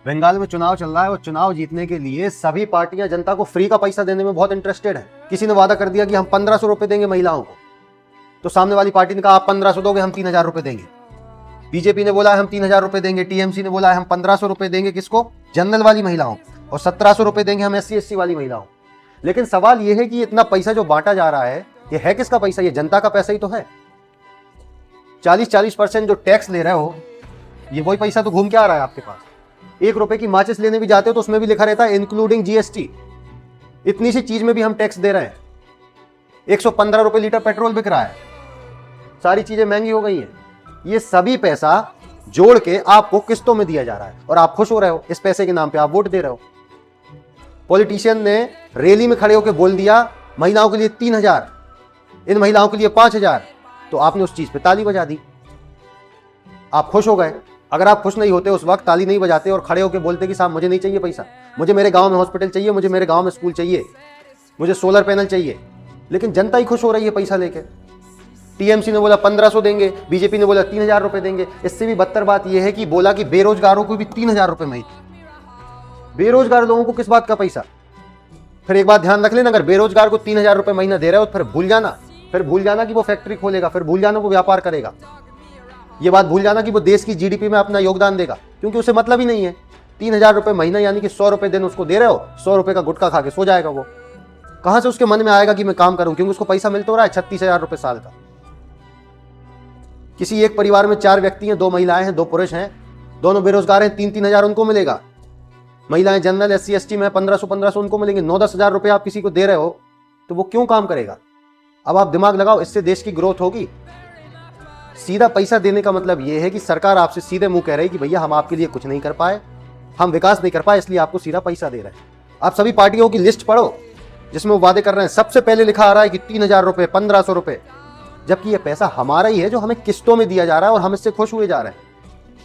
बंगाल में चुनाव चल रहा है और चुनाव जीतने के लिए सभी पार्टियां जनता को फ्री का पैसा देने में बहुत इंटरेस्टेड है। किसी ने वादा कर दिया कि हम 1500 रुपए देंगे महिलाओं को, तो सामने वाली पार्टी ने कहा आप 1500 दोगे, हम 3000 रुपए देंगे। बीजेपी ने बोला है हम 3000 रुपए देंगे, टीएमसी ने बोला है हम 1500 रुपए देंगे किसको, जनरल वाली महिलाओं, और 1700 रुपए देंगे हम SC/ST वाली महिलाओं। लेकिन सवाल यह है कि इतना पैसा जो बांटा जा रहा है ये है किसका पैसा? ये जनता का पैसा ही तो है। 40% जो टैक्स ले रहे हो ये वही पैसा तो घूम के आ रहा है आपके पास। 1 रुपए की माचिस लेने भी जाते हो तो उसमें भी लिखा रहता है इंक्लूडिंग GST। इतनी सी चीज में भी हम टैक्स दे रहे हैं। 115 रुपए लीटर पेट्रोल बिक रहा है, सारी चीजें महंगी हो गई हैं। ये सभी पैसा जोड़ के आपको किस्तों में दिया जा रहा है और आप खुश हो रहे हो। इस पैसे के नाम पे आप वोट दे रहे हो। पॉलिटिशियन ने रैली में खड़े होकर बोल दिया महिलाओं के लिए 3000, इन महिलाओं के लिए 5000, तो आपने उस चीज पे ताली बजा दी, आप खुश हो गए। अगर आप खुश नहीं होते उस वक्त, ताली नहीं बजाते और खड़े होकर बोलते कि साहब मुझे नहीं चाहिए पैसा, मुझे मेरे गांव में हॉस्पिटल चाहिए, मुझे मेरे गांव में स्कूल चाहिए, मुझे सोलर पैनल चाहिए, लेकिन जनता ही खुश हो रही है पैसा लेके। टीएमसी ने बोला 1500 देंगे, बीजेपी ने बोला 3000 रुपए देंगे। इससे भी बदतर बात यह है कि बोला कि बेरोजगारों को भी 3000 रुपए महीने। बेरोजगार लोगों को किस बात का पैसा? फिर एक बात ध्यान रख लेना, अगर बेरोजगार को 3000 रुपए महीना दे रहे हो तो फिर भूल जाना कि वो फैक्ट्री खोलेगा, फिर भूल जाना वो व्यापार करेगा, ये बात भूल जाना कि वो देश की GDP में अपना योगदान देगा, क्योंकि उसे मतलब ही नहीं है। 3000 रुपए महीना यानी कि 100 रुपए दिन उसको दे रहे हो, 100 रुपए का गुटखा खा के सो जाएगा वो। कहां से उसके मन में आएगा कि मैं काम करूं, क्योंकि उसको पैसा मिल तो रहा है 36,000 रुपए साल का। किसी एक परिवार में 4 व्यक्ति हैं, 2 महिलाएं हैं, 2 पुरुष हैं, दोनों बेरोजगार हैं, 3-3 हजार उनको मिलेगा। महिलाएं जनरल SC/ST में 1500 उनको मिलेंगे। 9-10 हजार रुपए आप किसी को दे रहे हो तो वो क्यों काम करेगा? अब आप दिमाग लगाओ, इससे देश की ग्रोथ होगी? सीधा पैसा देने का मतलब यह है कि सरकार आपसे सीधे मुंह कह रही है कि भैया हम आपके लिए कुछ नहीं कर पाए, हम विकास नहीं कर पाए, इसलिए आपको सीधा पैसा दे रहे हैं। आप सभी पार्टियों की लिस्ट पढ़ो जिसमें वो वादे कर रहे हैं, सबसे पहले लिखा आ रहा है कि 3000 रुपए, 1500 रुपए, जबकि यह पैसा हमारा ही है जो हमें किस्तों में दिया जा रहा है और हम इससे खुश हुए जा रहे हैं।